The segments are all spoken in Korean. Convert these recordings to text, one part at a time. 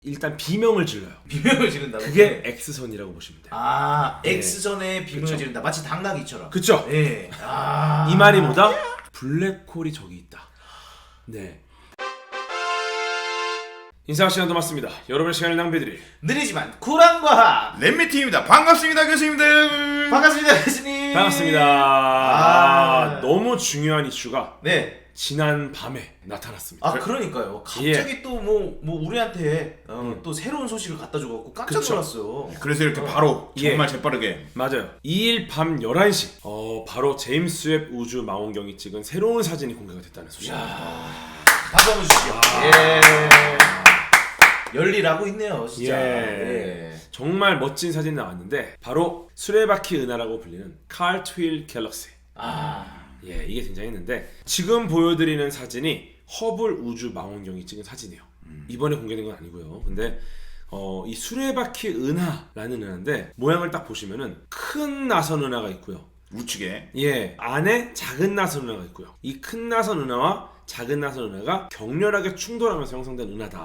일단 비명을 질러요. 비명을 지른다고? 그게 X선이라고 보시면 돼요. 아, 네. X선에 비명을 그쵸. 지른다. 마치 당나귀처럼. 그쵸? 예. 아. 이 말이 뭐다? 블랙홀이 저기 있다. 네. 인사 시간도 맞습니다. 여러분의 시간을 낭비드릴 느리지만 쿨한 과학. 랩미팅입니다. 반갑습니다, 교수님들. 반갑습니다, 교수님. 반갑습니다. 너무 중요한 이슈가 네. 지난 밤에 나타났습니다. 아, 그러니까요. 갑자기 또 뭐 우리한테 또 새로운 소식을 갖다 줘갖고 깜짝 그쵸. 놀랐어요. 그래서 이렇게 바로 예. 정말 재빠르게 맞아요. 2일 밤 11시 바로 제임스 웹 우주 망원경이 찍은 새로운 사진이 공개가 됐다는 소식입니다. 박수 한번 주시죠. 예. 열일하고 있네요, 진짜. 예. 정말 멋진 사진이 나왔는데 바로 수레바퀴 은하라고 불리는 카트휠 갤럭시. 예, 이게 등장했는데 지금 보여드리는 사진이 허블 우주 망원경이 찍은 사진이에요. 이번에 공개된 건 아니고요. 근데 이 수레바퀴 은하라는 은하인데 모양을 딱 보시면은 큰 나선 은하가 있고요. 우측에 예, 안에 작은 나선 은하가 있고요. 이 큰 나선 은하와 작은 나선 은하가 격렬하게 충돌하면서 형성된 은하다.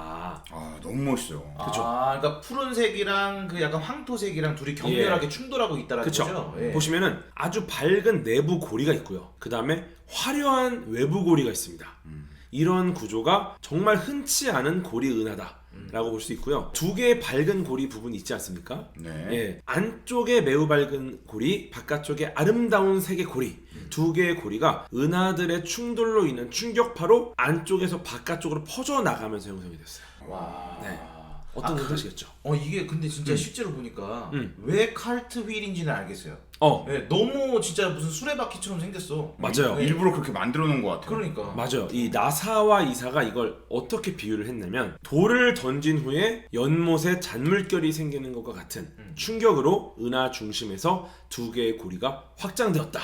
아 너무 멋있어요. 그쵸. 아, 그러니까 푸른색이랑 그 약간 황토색이랑 둘이 격렬하게 충돌하고 있다라는 그쵸. 거죠. 예. 보시면은 아주 밝은 내부 고리가 있고요. 그 다음에 화려한 외부 고리가 있습니다. 이런 구조가 정말 흔치 않은 고리 은하다. 라고 볼 수 있고요. 두 개의 밝은 고리 부분이 있지 않습니까? 네. 예, 안쪽에 매우 밝은 고리, 바깥쪽에 아름다운 색의 고리, 두 개의 고리가 은하들의 충돌로 인한 충격파로 안쪽에서 바깥쪽으로 퍼져나가면서 형성이 됐어요. 와. 네. 어떤 건지 아시겠죠? 이게 근데 진짜 실제로 보니까 음. 왜 카트 휠인지는 알겠어요. 예, 너무 진짜 무슨 수레바퀴처럼 생겼어. 맞아요. 예. 일부러 그렇게 만들어 놓은 것 같아요. 그러니까. 맞아요. 이 나사와 이사가 이걸 어떻게 비유를 했냐면 돌을 던진 후에 연못에 잔물결이 생기는 것과 같은 충격으로 은하 중심에서 두 개의 고리가 확장되었다.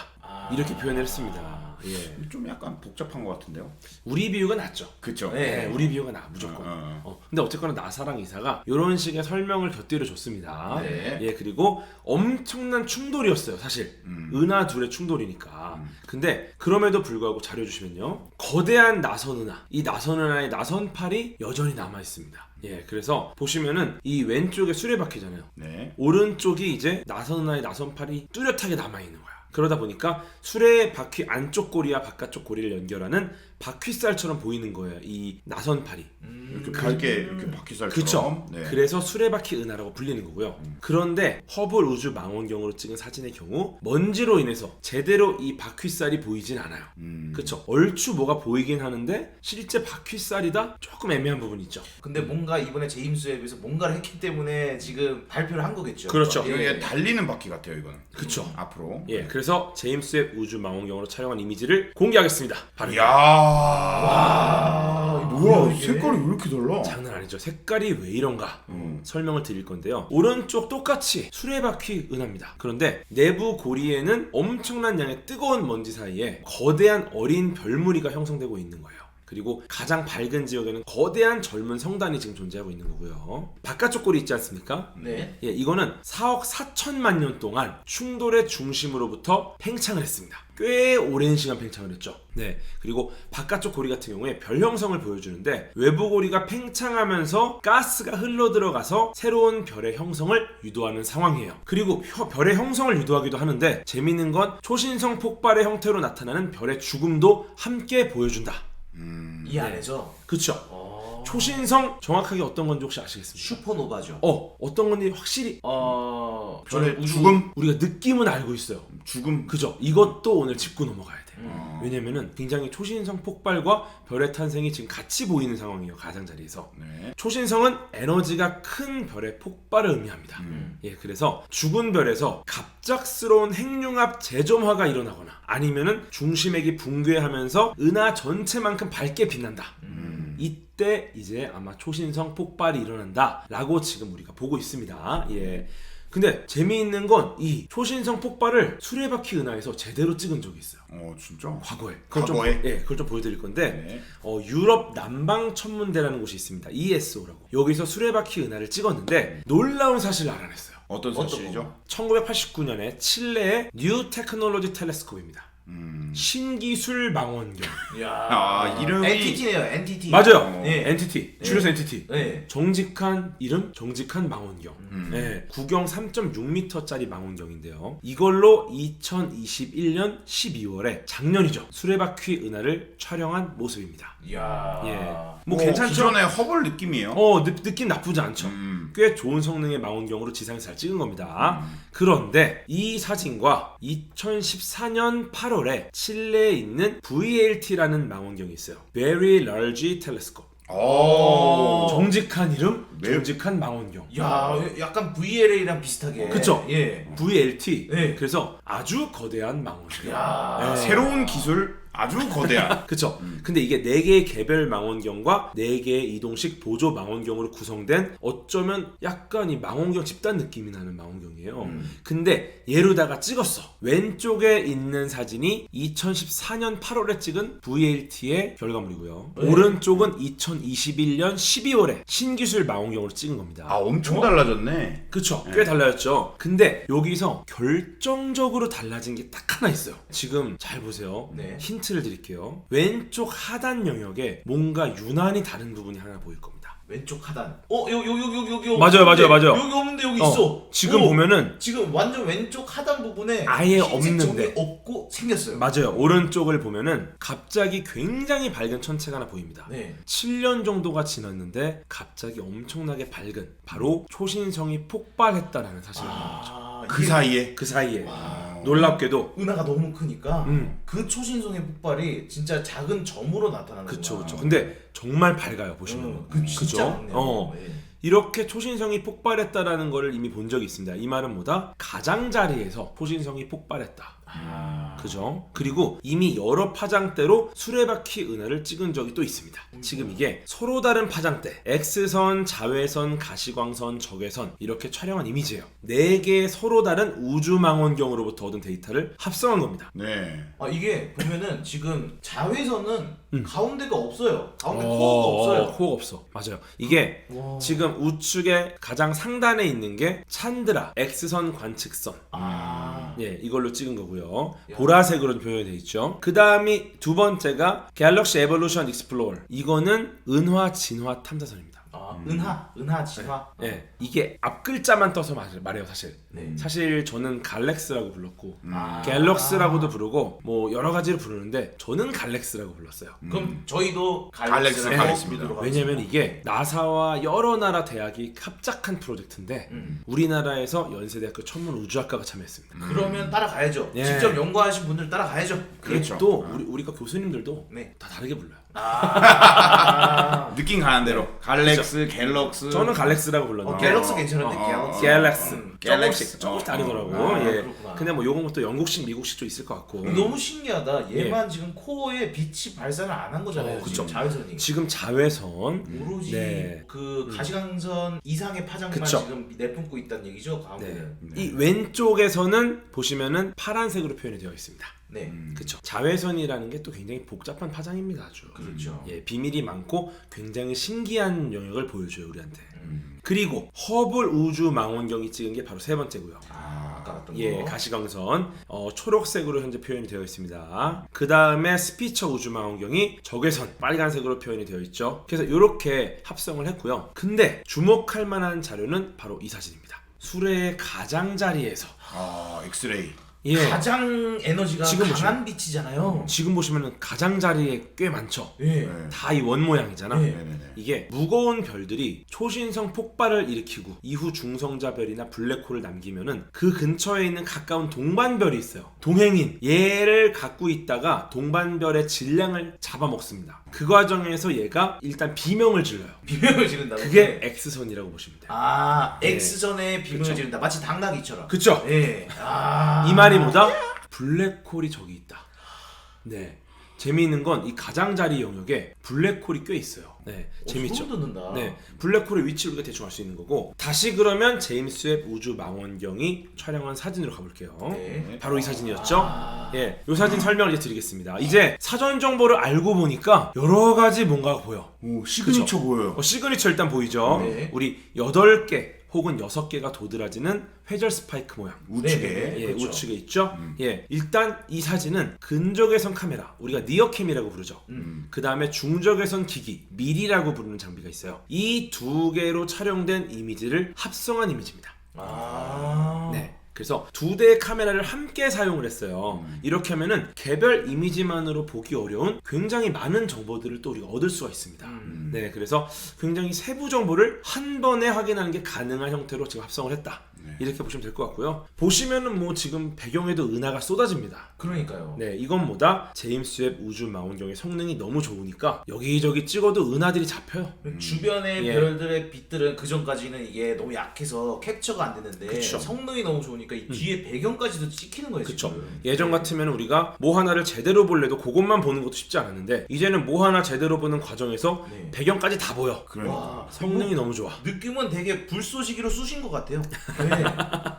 이렇게 표현을 했습니다. 예. 좀 약간 복잡한 것 같은데요. 우리 비유가 낫죠. 그쵸? 네. 네, 우리 비유가 나 무조건. 근데 어쨌거나 나사랑 이사가 이런 식의 설명을 곁들여 줬습니다. 네. 예, 그리고 엄청난 충돌이었어요, 사실. 은하 둘의 충돌이니까. 근데 그럼에도 불구하고 자료 주시면요, 거대한 나선 은하, 이 나선 은하의 나선팔이 여전히 남아 있습니다. 예, 그래서 보시면은 이 왼쪽에 수레바퀴잖아요. 네. 오른쪽이 이제 나선 은하의 나선팔이 뚜렷하게 남아 있는 거야. 그러다 보니까 수레바퀴 안쪽 고리와 바깥쪽 고리를 연결하는 바퀴살처럼 보이는 거예요. 이 나선팔이. 이렇게 밝게 이렇게 바퀴살처럼. 그쵸. 네. 그래서 수레바퀴 은하라고 불리는 거고요. 그런데 허블 우주 망원경으로 찍은 사진의 경우 먼지로 인해서 제대로 이 바퀴살이 보이진 않아요. 그쵸. 얼추 뭐가 보이긴 하는데 실제 바퀴살이다? 조금 애매한 부분이 있죠. 근데 뭔가 이번에 제임스 웹에서 뭔가를 했기 때문에 지금 발표를 한 거겠죠. 그렇죠. 이게 달리는 바퀴 같아요, 이거는. 그쵸. 앞으로. 예, 그래서 제임스 웹 우주 망원경으로 촬영한 이미지를 공개하겠습니다. 바로 이야. 와, 뭐야, 색깔이 왜 이렇게 달라? 장난 아니죠. 색깔이 왜 이런가 설명을 드릴 건데요. 오른쪽 똑같이 수레바퀴 은하입니다. 그런데 내부 고리에는 엄청난 양의 뜨거운 먼지 사이에 거대한 어린 별무리가 형성되고 있는 거예요. 그리고 가장 밝은 지역에는 거대한 젊은 성단이 지금 존재하고 있는 거고요. 바깥쪽 고리 있지 않습니까? 네. 예, 이거는 4억 4천만 년 동안 충돌의 중심으로부터 팽창을 했습니다. 꽤 오랜 시간 팽창을 했죠. 네. 그리고 바깥쪽 고리 같은 경우에 별 형성을 보여주는데 외부 고리가 팽창하면서 가스가 흘러 들어가서 새로운 별의 형성을 유도하는 상황이에요. 그리고 별의 형성을 유도하기도 하는데 재밌는 건 초신성 폭발의 형태로 나타나는 별의 죽음도 함께 보여준다. 이 안에서 그쵸. 초신성 정확하게 어떤 건지 혹시 아시겠습니까? 슈퍼노바죠. 어떤 건지 확실히 별의 우주- 죽음? 우리가 느낌은 알고 있어요. 죽음? 그죠? 이것도 오늘 짚고 넘어가야 돼. 왜냐면은 굉장히 초신성 폭발과 별의 탄생이 지금 같이 보이는 상황이에요. 가장자리에서. 네. 초신성은 에너지가 큰 별의 폭발을 의미합니다. 예, 그래서 죽은 별에서 갑작스러운 핵융합 재점화가 일어나거나 아니면은 중심핵이 붕괴하면서 은하 전체만큼 밝게 빛난다. 이때 이제 아마 초신성 폭발이 일어난다 라고 지금 우리가 보고 있습니다. 예. 근데 재미있는 건 이 초신성 폭발을 수레바퀴 은하에서 제대로 찍은 적이 있어요. 진짜? 과거에. 그걸 좀 보여드릴 건데 네. 유럽 남방 천문대라는 곳이 있습니다. ESO라고. 여기서 수레바퀴 은하를 찍었는데 놀라운 사실을 알아냈어요. 어떤 사실이죠? 1989년에 칠레의 뉴 테크놀로지 텔레스콥입니다. 신기술 망원경. 야, 이름이- NTT네요. NTT. 맞아요. 네. NTT. 줄여서 NTT. 네. 정직한 이름, 정직한 망원경. 네, 구경 3.6m짜리 망원경인데요. 이걸로 2021년 12월에 작년이죠. 수레바퀴 은하를 촬영한 모습입니다. 야. 예. 뭐 괜찮죠? 기존의 허벌 느낌이에요. 느낌 나쁘지 않죠. 꽤 좋은 성능의 망원경으로 지상에서 잘 찍은 겁니다. 그런데 이 사진과 2014년 8월에 칠레에 있는 VLT라는 망원경이 있어요. Very Large Telescope. 오. 정직한 이름, 정직한 망원경. 야, 약간 VLA랑 비슷하게. 그쵸? 예. VLT. 네. 그래서 아주 거대한 망원경. 야. 네. 새로운 기술 아주 거대한. 그쵸. 근데 이게 4개의 개별 망원경과 4개의 이동식 보조 망원경으로 구성된 어쩌면 약간 이 망원경 집단 느낌이 나는 망원경이에요. 근데 얘로다가 찍었어. 왼쪽에 있는 사진이 2014년 8월에 찍은 VLT의 결과물이고요. 네. 오른쪽은 2021년 12월에 신기술 망원경으로 찍은 겁니다. 아 엄청 달라졌네. 그쵸. 꽤 달라졌죠. 근데 여기서 결정적으로 달라진 게 딱 하나 있어요. 지금 잘 보세요. 네. 힌트를 드릴게요. 왼쪽 하단 영역에 뭔가 유난히 다른 부분이 하나 보일 겁니다. 왼쪽 하단. 여기. 맞아요. 여기 없는데 여기 있어. 지금 오, 보면은 지금 완전 왼쪽 하단 부분에 아예 흰색 없는데. 점이 없고 생겼어요. 맞아요. 오른쪽을 보면은 갑자기 굉장히 밝은 천체가 하나 보입니다. 네. 7년 정도가 지났는데 갑자기 엄청나게 밝은 바로 초신성이 폭발했다라는 사실을 보는 거죠. 그 사이에. 그 사이에 놀랍게도 은하가 너무 크니까 음. 그 초신성의 폭발이 진짜 작은 점으로 나타나는 거야. 그쵸. 근데 정말 밝아요 보시면. 그 진짜 그죠? 많네요. 예. 이렇게 초신성이 폭발했다라는 걸 이미 본 적이 있습니다. 이 말은 뭐다? 가장자리에서 초신성이 폭발했다. 그죠? 그리고 이미 여러 파장대로 수레바퀴 은하를 찍은 적이 또 있습니다. 지금 이게 서로 다른 파장대, X선, 자외선, 가시광선, 적외선 이렇게 촬영한 이미지예요. 4개의 서로 다른 우주망원경으로부터 얻은 데이터를 합성한 겁니다. 네. 이게 보면은 지금 자외선은 가운데가 없어요. 가운데 코어가 없어요. 코어가 없어. 맞아요. 이게 와. 지금 우측의 가장 상단에 있는 게 찬드라 X선 관측선. 예, 이걸로 찍은 거고요. 야. 보라색으로 표현이 돼 있죠. 그 다음이 두 번째가 갤럭시 에볼루션 익스플로러. 이거는 은화 진화 탐사선입니다. 은하, 진화. 예, 이게 앞 글자만 떠서 말해요, 사실. 네. 사실 저는 갈렉스라고 불렀고, 아. 갤럭스라고도 부르고, 뭐 여러 가지로 부르는데 저는 갈렉스라고 불렀어요. 그럼 저희도 갈렉스 갈렉스라고 가겠습니다. 부르도록 왜냐면 하겠습니다. 이게 나사와 여러 나라 대학이 합작한 프로젝트인데 우리나라에서 연세대학교 천문우주학과가 참여했습니다. 그러면 따라가야죠. 예. 직접 연구하신 분들 따라가야죠. 그렇죠. 또 우리가 교수님들도 네. 다 다르게 불러요. 느낌 가는 대로. 갈렉스, 갤럭스. 저는 갈렉스라고 불렀는데 갤럭스 괜찮은데 갤럭스 갤럭시. 조금씩 다르더라고. 아, 예. 그렇구나. 근데 뭐 요건 또 영국식, 미국식 좀 있을 것 같고. 너무 신기하다. 얘만 지금 코어에 빛이 발산을 안 한 거잖아요. 그쵸. 지금 자외선이. 지금 자외선 오로지 네. 그 가시광선 이상의 파장만 그쵸. 지금 내뿜고 있다는 얘기죠. 가운데는. 이 왼쪽에서는 보시면은 파란색으로 표현이 되어 있습니다. 네. 그렇죠. 자외선이라는 게 또 굉장히 복잡한 파장입니다. 아주. 그렇죠. 예, 비밀이 많고 굉장히 신기한 영역을 보여줘요 우리한테. 그리고 허블 우주 망원경이 찍은 게 바로 세 번째고요. 아까 봤던 예, 거. 가시광선 초록색으로 현재 표현이 되어 있습니다. 그 다음에 스피처 우주 망원경이 적외선 빨간색으로 표현이 되어 있죠. 그래서 이렇게 합성을 했고요. 근데 주목할 만한 자료는 바로 이 사진입니다. 수레의 가장자리에서 엑스레이. 예, 가장 에너지가 지금 강한 빛이잖아요. 지금 보시면은 가장자리에 꽤 많죠. 예. 네. 다 이 원 모양이잖아. 네. 네네네. 이게 무거운 별들이 초신성 폭발을 일으키고 이후 중성자별이나 블랙홀을 남기면은 그 근처에 있는 가까운 동반별이 있어요. 동행인 얘를 갖고 있다가 동반별의 질량을 잡아먹습니다. 그 과정에서 얘가 일단 비명을 질러요. 비명을 지른다고. 그게 X선이라고 보시면 돼요. X전에 비명을 그쵸. 지른다. 마치 당나귀처럼. 그쵸? 예. 이 말이 뭐다? 블랙홀이 저기 있다. 네. 재미있는 건 이 가장자리 영역에 블랙홀이 꽤 있어요. 네, 재밌죠? 소름 돋는다. 네, 블랙홀의 위치를 우리가 대충 알 수 있는 거고. 다시 그러면 제임스 웹 우주 망원경이 촬영한 사진으로 가볼게요. 네. 바로 이 사진이었죠. 예, 이 사진 설명을 이제 드리겠습니다. 이제 사전 정보를 알고 보니까 여러 가지 뭔가가 보여. 오, 시그니처 보여요. 시그니처 일단 보이죠. 네. 우리 8개 혹은 6개가 도드라지는 회절 스파이크 모양. 우측에. 네, 예, 그렇죠. 우측에 있죠. 예, 일단 이 사진은 근적외선 카메라, 우리가 니어캠이라고 부르죠. 그 다음에 중적외선 기기, 밀이라고 부르는 장비가 있어요. 이 두 개로 촬영된 이미지를 합성한 이미지입니다. 네. 그래서 두 대의 카메라를 함께 사용을 했어요. 이렇게 하면은 개별 이미지만으로 보기 어려운 굉장히 많은 정보들을 또 우리가 얻을 수가 있습니다. 네, 그래서 굉장히 세부 정보를 한 번에 확인하는 게 가능한 형태로 지금 합성을 했다. 이렇게 보시면 될 것 같고요. 보시면은 뭐 지금 배경에도 은하가 쏟아집니다. 그러니까요. 네, 이건 뭐다? 제임스 웹 우주 망원경의 성능이 너무 좋으니까 여기저기 찍어도 은하들이 잡혀요. 주변의 예. 별들의 빛들은 그 전까지는 이게 너무 약해서 캡처가 안 됐는데 그쵸. 성능이 너무 좋으니까 이 뒤에 배경까지도 찍히는 거예요. 그쵸. 지금. 예전 같으면 우리가 뭐 하나를 제대로 볼래도 그것만 보는 것도 쉽지 않았는데 이제는 뭐 하나 제대로 보는 과정에서 네. 배경까지 다 보여. 그러니까. 와, 성능이 너무 좋아. 느낌은 되게 불쏘시개로 쑤신 것 같아요. 네.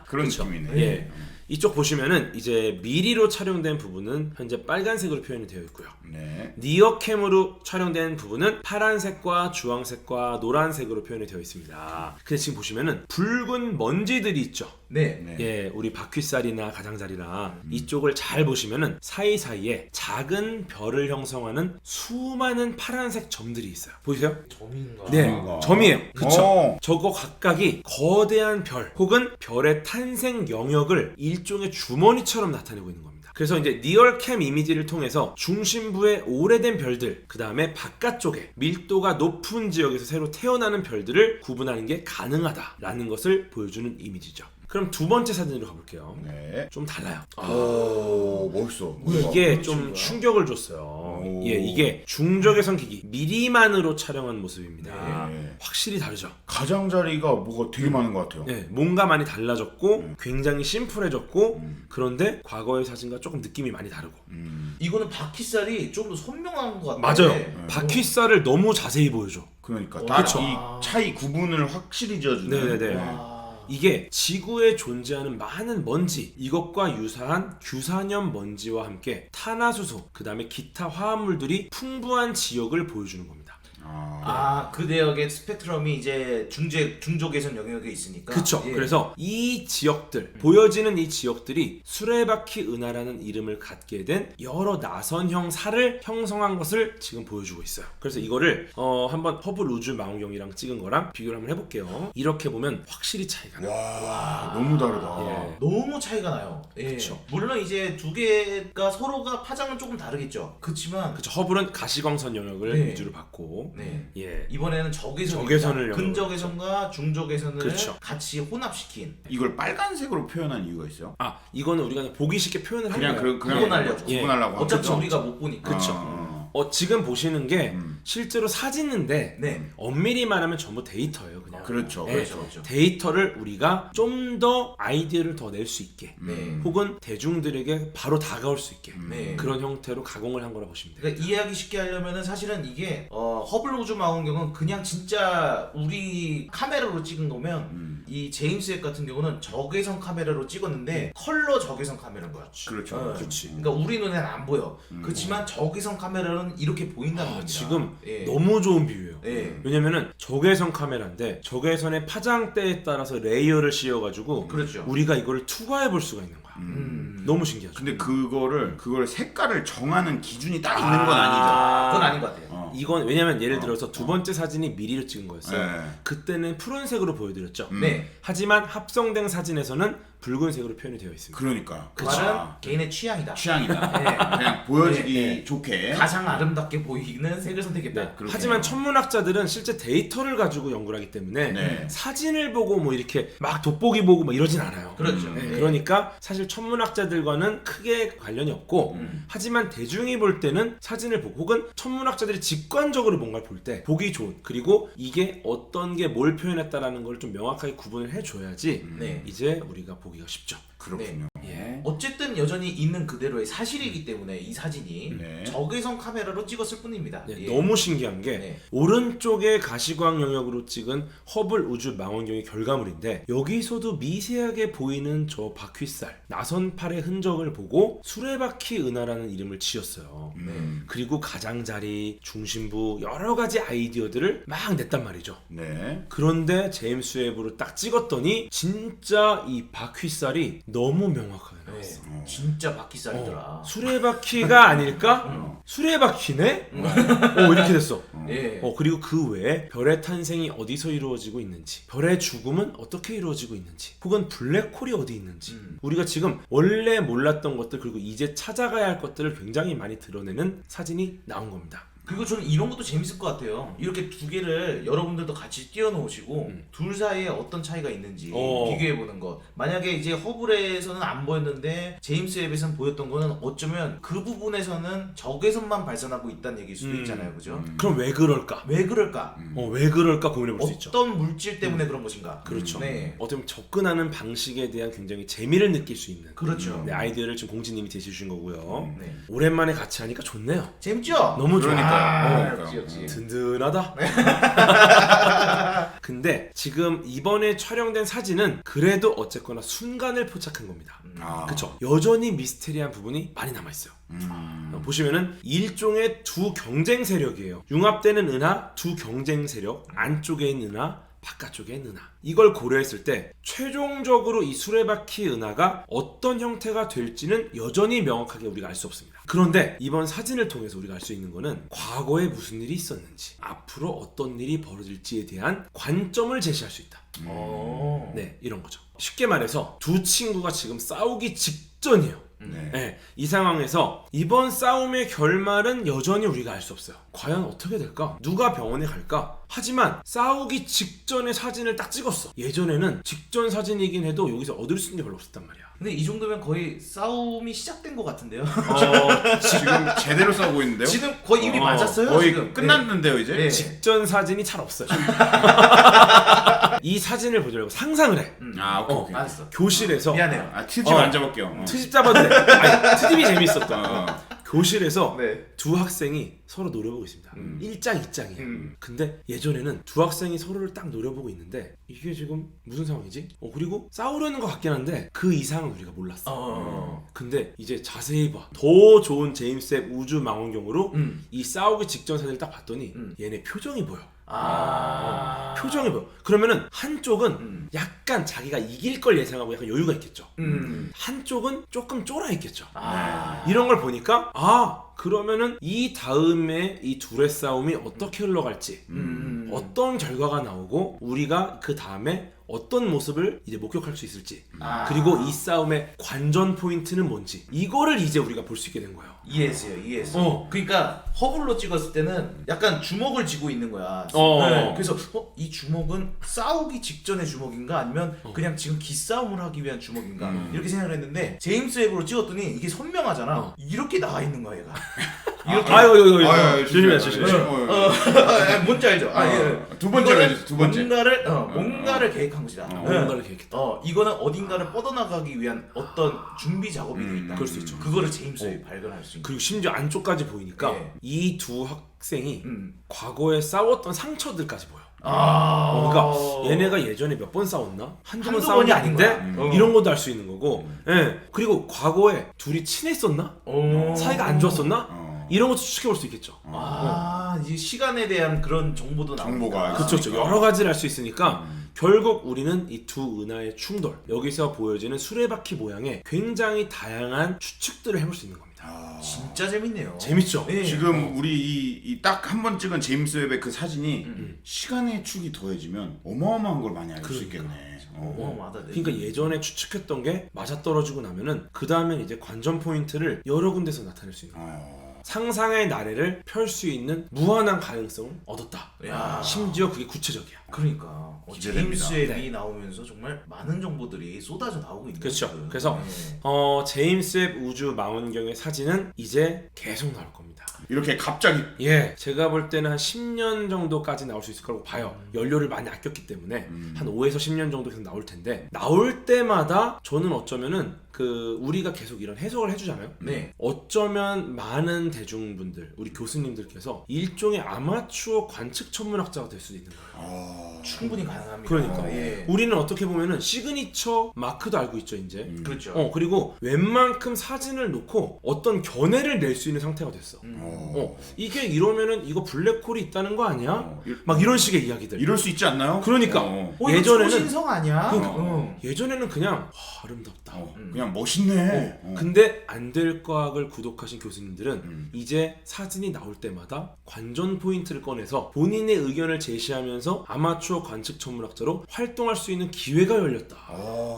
그런 그쵸. 느낌이네. 예. 이쪽 보시면은 이제 미리로 촬영된 부분은 현재 빨간색으로 표현이 되어 있고요. 네. 니어캠으로 촬영된 부분은 파란색과 주황색과 노란색으로 표현이 되어 있습니다. 근데 지금 보시면은 붉은 먼지들이 있죠. 네. 네. 예, 우리 바퀴살이나 가장자리나 이쪽을 잘 보시면은 사이사이에 작은 별을 형성하는 수많은 파란색 점들이 있어요. 보이세요? 점인가? 네, 아. 점이에요. 그쵸? 어. 저거 각각이 거대한 별 혹은 별의 탄생 영역을 일종의 주머니처럼 나타내고 있는 겁니다. 그래서 이제 리얼캠 이미지를 통해서 중심부의 오래된 별들, 그 다음에 바깥쪽에 밀도가 높은 지역에서 새로 태어나는 별들을 구분하는 게 가능하다라는 것을 보여주는 이미지죠. 그럼 두 번째 사진으로 가볼게요. 네. 좀 달라요. 오, 멋있어. 이게 뭐야? 좀 충격을 줬어요. 오. 예, 이게 중적외선 기기 미리만으로 촬영한 모습입니다. 네. 확실히 다르죠. 가장자리가 뭐가 되게 많은 것 같아요. 네, 뭔가 많이 달라졌고 굉장히 심플해졌고 그런데 과거의 사진과 조금 느낌이 많이 다르고 이거는 바퀴살이 좀 더 선명한 것 같아요. 맞아요. 네. 바퀴살을 너무 자세히 보여줘. 그러니까 어, 다 그쵸. 이 차이 구분을 확실히 지어주는. 네네네. 와. 이게 지구에 존재하는 많은 먼지, 이것과 유사한 규산염 먼지와 함께 탄화수소, 그 다음에 기타 화합물들이 풍부한 지역을 보여주는 겁니다. 아, 그 대역의 스펙트럼이 이제 중적외선 영역에 있으니까. 그쵸. 예. 그래서 이 지역들, 보여지는 이 지역들이 수레바퀴 은하라는 이름을 갖게 된 여러 나선형 살을 형성한 것을 지금 보여주고 있어요. 그래서 이거를 한번 허블 우주 망원경이랑 찍은 거랑 비교를 한번 해볼게요. 이렇게 보면 확실히 차이가 나요. 와, 너무 다르다. 예. 너무 차이가 나요. 예. 그쵸. 물론 이제 두 개가 서로가 파장은 조금 다르겠죠. 그렇지만 그쵸. 허블은 가시광선 영역을 네. 위주로 봤고 네. 예. 이번에는 적외선, 적외선을 근적외선과 중적외선을 그렇죠. 같이 혼합시킨. 이걸 빨간색으로 표현한 이유가 있어요? 아, 이거는 우리가 그냥 보기 쉽게 표현을 하는 그냥 거예요. 그냥 구분하려고. 예. 구분하려고. 어차피 그죠? 우리가 못 보니까. 그쵸. 지금 보시는 게 음. 실제로 사진인데 네. 엄밀히 말하면 전부 데이터예요, 그냥. 그렇죠. 네. 그렇죠. 그렇죠. 데이터를 우리가 좀 더 아이디어를 더 낼 수 있게 네. 혹은 대중들에게 바로 다가올 수 있게 네. 그런 형태로 가공을 한 거라 보시면 돼요. 그러니까 이해하기 쉽게 하려면은 사실은 이게 허블 우주 망원경은 그냥 진짜 우리 카메라로 찍은 거면 이 제임스 웹 같은 경우는 적외선 카메라로 찍었는데 컬러 적외선 카메라인 거야. 그렇죠. 어, 그렇지. 그러니까 우리 눈에는 안 보여. 그렇지만 적외선 카메라는 이렇게 보인다는 겁니다. 지금 예. 너무 좋은 비유예요. 예. 왜냐면은 적외선 카메라인데 적외선의 파장대에 따라서 레이어를 씌워가지고 그렇죠. 우리가 이거를 투과해 볼 수가 있는 거야. 너무 신기하죠. 근데 그걸 색깔을 정하는 기준이 딱 있는 건 아니죠. 그건 아닌 것 같아요. 이건 왜냐면 예를 들어서 두 번째 사진이 미리로 찍은 거였어요. 네. 그때는 푸른색으로 보여드렸죠. 네. 하지만 합성된 사진에서는 붉은색으로 표현이 되어 있습니다. 그러니까. 그 말은 개인의 취향이다. 취향이다. 네. 그냥 보여지기 네. 좋게. 가장 아름답게 보이는 색을 선택했다. 그렇군요. 하지만 천문학자들은 실제 데이터를 가지고 연구를 하기 때문에 네. 사진을 보고 뭐 이렇게 막 돋보기 보고 막 이러진 않아요. 그렇죠. 네, 네. 그러니까 사실 천문학자들과는 크게 관련이 없고 하지만 대중이 볼 때는 사진을 보고 혹은 천문학자들이 직관적으로 뭔가를 볼 때 보기 좋은 그리고 이게 어떤 게 뭘 표현했다라는 걸 좀 명확하게 구분을 해줘야지 네. 이제 우리가 보기가 쉽죠. 그렇군요. 예. 어쨌든 여전히 있는 그대로의 사실이기 때문에 이 사진이 네. 적외선 카메라로 찍었을 뿐입니다. 네, 예. 너무 신기한 게 네. 오른쪽에 가시광 영역으로 찍은 허블 우주 망원경의 결과물인데 여기서도 미세하게 보이는 저 바퀴살 나선팔의 흔적을 보고 수레바퀴 은하라는 이름을 지었어요. 그리고 가장자리, 중심부 여러 가지 아이디어들을 막 냈단 말이죠. 네. 그런데 제임스 웹으로 딱 찍었더니 진짜 이 바퀴살이 너무 명확하게 나왔어. 네. 진짜 바퀴살이더라. 수레바퀴가 아닐까? 수레바퀴네? 이렇게 됐어. 예. 그리고 그 외에 별의 탄생이 어디서 이루어지고 있는지, 별의 죽음은 어떻게 이루어지고 있는지, 혹은 블랙홀이 어디 있는지, 우리가 지금 원래 몰랐던 것들 그리고 이제 찾아가야 할 것들을 굉장히 많이 드러내는 사진이 나온 겁니다. 그리고 저는 이런 것도 재밌을 것 같아요. 이렇게 두 개를 여러분들도 같이 띄워놓으시고 둘 사이에 어떤 차이가 있는지 비교해보는 것. 만약에 이제 허블에서는 안 보였는데 제임스 웹에서는 보였던 거는 어쩌면 그 부분에서는 적외선만 발산하고 있다는 얘기일 수도 있잖아요. 그죠? 그럼 왜 그럴까? 왜 그럴까? 왜 그럴까 고민해 볼 수 있죠. 어떤 물질 때문에 그런 것인가? 그렇죠. 네. 어쩌면 접근하는 방식에 대한 굉장히 재미를 느낄 수 있는 그렇죠. 네, 아이디어를 지금 공지님이 제시해 주신 거고요. 네. 오랜만에 같이 하니까 좋네요. 재밌죠? 너무 좋아. 역시 역시. 든든하다. 근데 지금 이번에 촬영된 사진은 그래도 어쨌거나 순간을 포착한 겁니다. 그쵸? 여전히 미스테리한 부분이 많이 남아있어요. 보시면은 일종의 두 경쟁 세력이에요. 융합되는 은하, 두 경쟁 세력, 안쪽에 있는 은하, 바깥쪽에 있는 은하. 이걸 고려했을 때 최종적으로 이 수레바퀴 은하가 어떤 형태가 될지는 여전히 명확하게 우리가 알 수 없습니다. 그런데 이번 사진을 통해서 우리가 알 수 있는 거는 과거에 무슨 일이 있었는지, 앞으로 어떤 일이 벌어질지에 대한 관점을 제시할 수 있다. 네, 이런 거죠. 쉽게 말해서 두 친구가 지금 싸우기 직전이에요. 네, 이 상황에서 이번 싸움의 결말은 여전히 우리가 알 수 없어요. 과연 어떻게 될까? 누가 병원에 갈까? 하지만 싸우기 직전에 사진을 딱 찍었어. 예전에는 직전 사진이긴 해도 여기서 얻을 수 있는 게 별로 없었단 말이야. 근데 이 정도면 거의 싸움이 시작된 것 같은데요? 지금 제대로 싸우고 있는데요? 지금 거의 입이 맞았어요? 거의 지금. 끝났는데요 이제? 네. 직전 사진이 잘 없어요. 이 사진을 보려고 상상을 해. 오케이. 알았어. 교실에서 미안해요. 트집 안 잡을게요. 트집 잡아도 돼. 아니, 트집이 재밌었다. 교실에서 네. 두 학생이 서로 노려보고 있습니다. 1장 2장이에요. 근데 예전에는 두 학생이 서로를 딱 노려보고 있는데 이게 지금 무슨 상황이지? 그리고 싸우려는 것 같긴 한데 그 이상은 우리가 몰랐어. 근데 이제 자세히 봐. 더 좋은 제임스 웹 우주 망원경으로 이 싸우기 직전 사진을 딱 봤더니 얘네 표정이 보여. 표정이 보여. 그러면은 한쪽은 약간 자기가 이길 걸 예상하고 약간 여유가 있겠죠. 한쪽은 조금 쫄아 있겠죠. 이런 걸 보니까 그러면은 이 다음에 이 둘의 싸움이 어떻게 흘러갈지 어떤 결과가 나오고 우리가 그 다음에 어떤 모습을 이제 목격할 수 있을지 그리고 이 싸움의 관전 포인트는 뭔지 이거를 이제 우리가 볼 수 있게 된 거예요. 이해했어요. 그러니까 허블로 찍었을 때는 약간 주먹을 쥐고 있는 거야. 그래서 이 주먹은 싸우기 직전의 주먹인가 아니면 그냥 지금 기싸움을 하기 위한 주먹인가 이렇게 생각을 했는데 제임스 웹으로 찍었더니 이게 선명하잖아. 이렇게 나와 있는 거야 얘가. 이렇게. 조심해. 뭔지 알죠? 두 번째로 해주세요. 두 번째. 뭔가를 계획한 것이다. 뭔가를 계획했다. 이거는 어딘가를 뻗어나가기 위한 어떤 준비 작업이 돼 있다. 그럴 수 있죠. 그거를 제임스 웹이 발견할 수 있는. 그리고 심지어 안쪽까지 보이니까 네. 이 두 학생이 과거에 싸웠던 상처들까지 보여. 아. 그러니까 얘네가 예전에 몇 번 싸웠나? 한두 번 한두 싸운 게 번이 아닌 아닌데 거야. 이런 것도 알 수 있는 거고. 예. 그리고 과거에 둘이 친했었나? 사이가 안 좋았었나? 이런 것도 추측해 볼 수 있겠죠. 이 시간에 대한 그런 정보도 정보가 나오니까. 그렇죠. 여러 가지를 알 수 있으니까 결국 우리는 이 두 은하의 충돌, 여기서 보여지는 수레바퀴 모양의 굉장히 다양한 추측들을 해볼 수 있는 겁니다. 진짜 재밌네요. 재밌죠? 네. 지금 우리 이 딱 한 번 찍은 제임스 웹의 그 사진이 시간의 축이 더해지면 어마어마한 걸 많이 알 수 있겠네. 어마어마하다. 그러니까 예전에 추측했던 게 맞아떨어지고 나면은 그 다음엔 이제 관전 포인트를 여러 군데서 나타낼 수 있는 거예요. 상상의 나래를 펼 수 있는 무한한 가능성을 얻었다. 야. 심지어 그게 구체적이야. 그러니까 기대됩니다. 제임스 웹이 네. 나오면서 정말 많은 정보들이 쏟아져 나오고 있는 그렇죠. 거죠. 그래서 제임스 웹 우주 망원경의 사진은 이제 계속 나올 겁니다. 이렇게 갑자기 예, 제가 볼 때는 한 10년 정도까지 나올 수 있을 거라고 봐요. 연료를 많이 아꼈기 때문에 한 5에서 10년 정도 계속 나올 텐데 나올 때마다 저는 어쩌면은 우리가 계속 이런 해석을 해주잖아요. 네. 어쩌면 많은 대중분들, 우리 교수님들께서 일종의 아마추어 관측 천문학자가 될 수도 있는 거예요. 충분히 가능합니다. 그러니까 예. 우리는 어떻게 보면은 시그니처 마크도 알고 있죠 이제. 그렇죠. 그리고 웬만큼 사진을 놓고 어떤 견해를 낼 수 있는 상태가 됐어. 이게 이러면은 이거 블랙홀이 있다는 거 아니야? 막 이런 식의 이야기들. 이럴 수 있지 않나요? 그러니까 이거 예전에는 초신성 아니야? 예전에는 그냥 와, 아름답다. 그냥 멋있네. 근데 안될과학을 구독하신 교수님들은 이제 사진이 나올 때마다 관전 포인트를 꺼내서 본인의 의견을 제시하면서 아마추어 관측 천문학자로 활동할 수 있는 기회가 열렸다.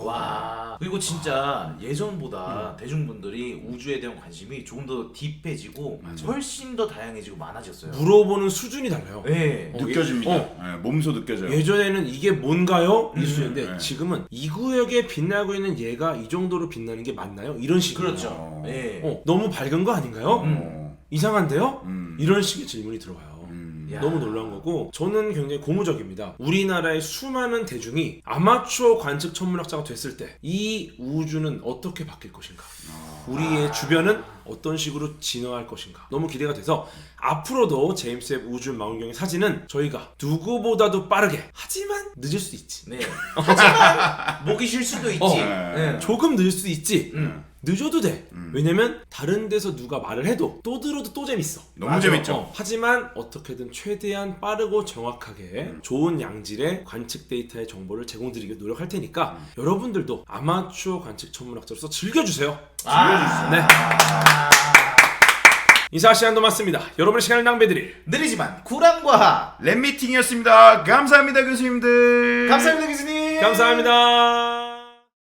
와. 그리고 진짜 예전보다 대중분들이 우주에 대한 관심이 조금 더 딥해지고 훨씬 더 다양해지고 많아졌어요. 물어보는 수준이 달라요. 네. 느껴집니다. 예, 몸소 느껴져요. 예전에는 이게 뭔가요? 이 수준인데 네. 지금은 이 구역에 빛나고 있는 얘가 이 정도로 빛나는 게 맞나요? 이런 식이에요. 그렇죠. 네. 너무 밝은 거 아닌가요? 이상한데요? 이런 식의 질문이 들어와요. 야. 너무 놀라운 거고 저는 굉장히 고무적입니다. 우리나라의 수많은 대중이 아마추어 관측 천문학자가 됐을 때 이 우주는 어떻게 바뀔 것인가? 우리의 주변은 어떤 식으로 진화할 것인가? 너무 기대가 돼서 앞으로도 제임스 웹 우주 망원경의 사진은 저희가 누구보다도 빠르게 하지만 늦을 수 있지. 네. 하지만 목이 쉴 수도 있지. 네. 조금 늦을 수 있지. 늦어도 돼. 왜냐면 다른 데서 누가 말을 해도 또 들어도 또 재밌어. 너무 맞아. 재밌죠. 하지만 어떻게든 최대한 빠르고 정확하게 좋은 양질의 관측 데이터의 정보를 제공드리기 위해 노력할 테니까 여러분들도 아마추어 관측 천문학자로서 즐겨주세요. 네. 인사 시간도 많습니다. 여러분의 시간을 낭비해드릴 느리지만 쿨한 과학. 랩미팅이었습니다. 감사합니다 교수님들. 감사합니다 교수님. 감사합니다.